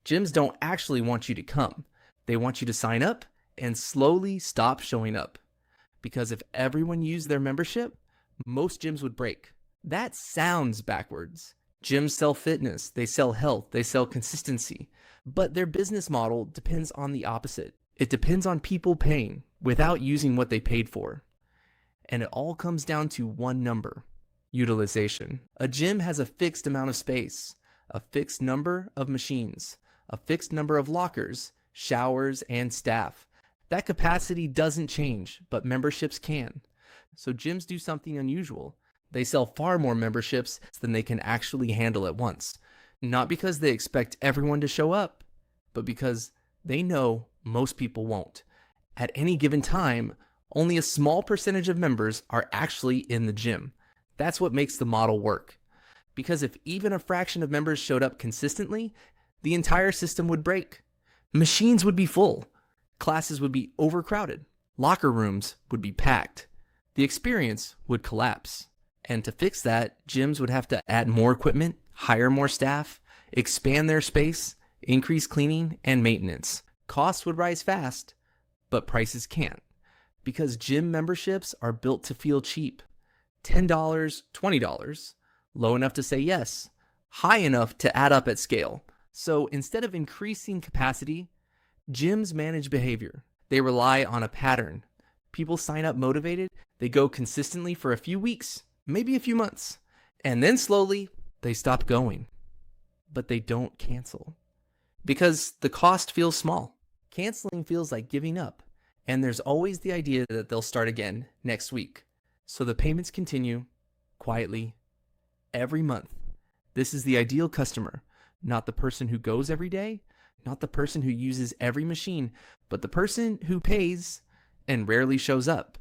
Gyms don't actually want you to come. They want you to sign up and slowly stop showing up. Because if everyone used their membership, most gyms would break. That sounds backwards. Gyms sell fitness, they sell health, they sell consistency. But their business model depends on the opposite. It depends on people paying without using what they paid for. And it all comes down to one number: utilization. A gym has a fixed amount of space, a fixed number of machines, a fixed number of lockers, showers, and staff. That capacity doesn't change, but memberships can. So gyms do something unusual. They sell far more memberships than they can actually handle at once. Not because they expect everyone to show up, but because they know most people won't. At any given time, only a small percentage of members are actually in the gym. That's what makes the model work. Because if even a fraction of members showed up consistently, the entire system would break. Machines would be full. Classes would be overcrowded. Locker rooms would be packed. The experience would collapse. And to fix that, gyms would have to add more equipment, hire more staff, expand their space, increase cleaning and maintenance. Costs would rise fast, but prices can't. Because gym memberships are built to feel cheap. $10, $20, low enough to say yes, high enough to add up at scale. So instead of increasing capacity, gyms manage behavior. They rely on a pattern. People sign up motivated, they go consistently for a few weeks, maybe a few months, and then slowly they stop going. But they don't cancel. Because the cost feels small. Canceling feels like giving up. And there's always the idea that they'll start again next week. So the payments continue quietly every month. This is the ideal customer, not the person who goes every day, not the person who uses every machine, but the person who pays and rarely shows up,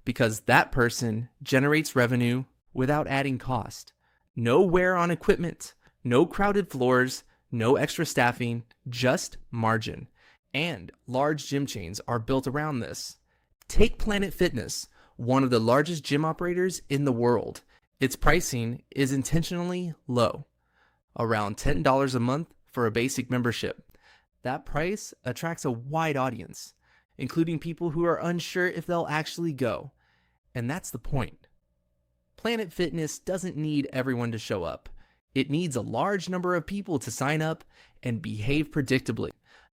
because that person generates revenue without adding cost. No wear on equipment, no crowded floors, no extra staffing, just margin. And large gym chains are built around this. Take Planet Fitness, one of the largest gym operators in the world. Its pricing is intentionally low, around $10 a month for a basic membership. That price attracts a wide audience, including people who are unsure if they'll actually go. And that's the point. Planet Fitness doesn't need everyone to show up. It needs a large number of people to sign up and behave predictably.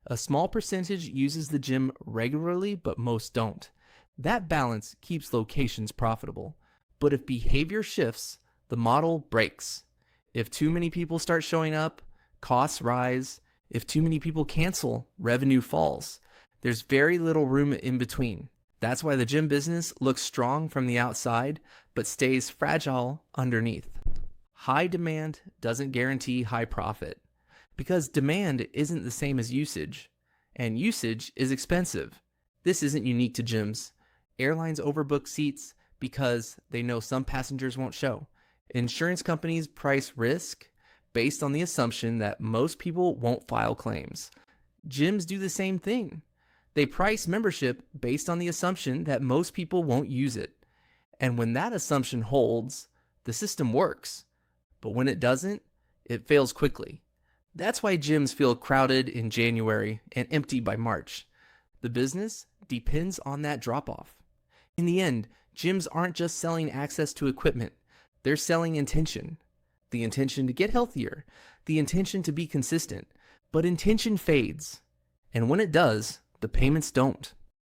A small percentage uses the gym regularly, but most don't. That balance keeps locations profitable. But if behavior shifts, the model breaks. If too many people start showing up, costs rise. If too many people cancel, revenue falls. There's very little room in between. That's why the gym business looks strong from the outside, but stays fragile underneath. High demand doesn't guarantee high profit, because demand isn't the same as usage, and usage is expensive. This isn't unique to gyms. Airlines overbook seats because they know some passengers won't show. Insurance companies price risk based on the assumption that most people won't file claims. Gyms do the same thing. They price membership based on the assumption that most people won't use it. And when that assumption holds, the system works. But when it doesn't, it fails quickly. That's why gyms feel crowded in January and empty by March. The business depends on that drop-off. In the end, gyms aren't just selling access to equipment. They're selling intention. The intention to get healthier. The intention to be consistent. But intention fades. And when it does, the payments don't.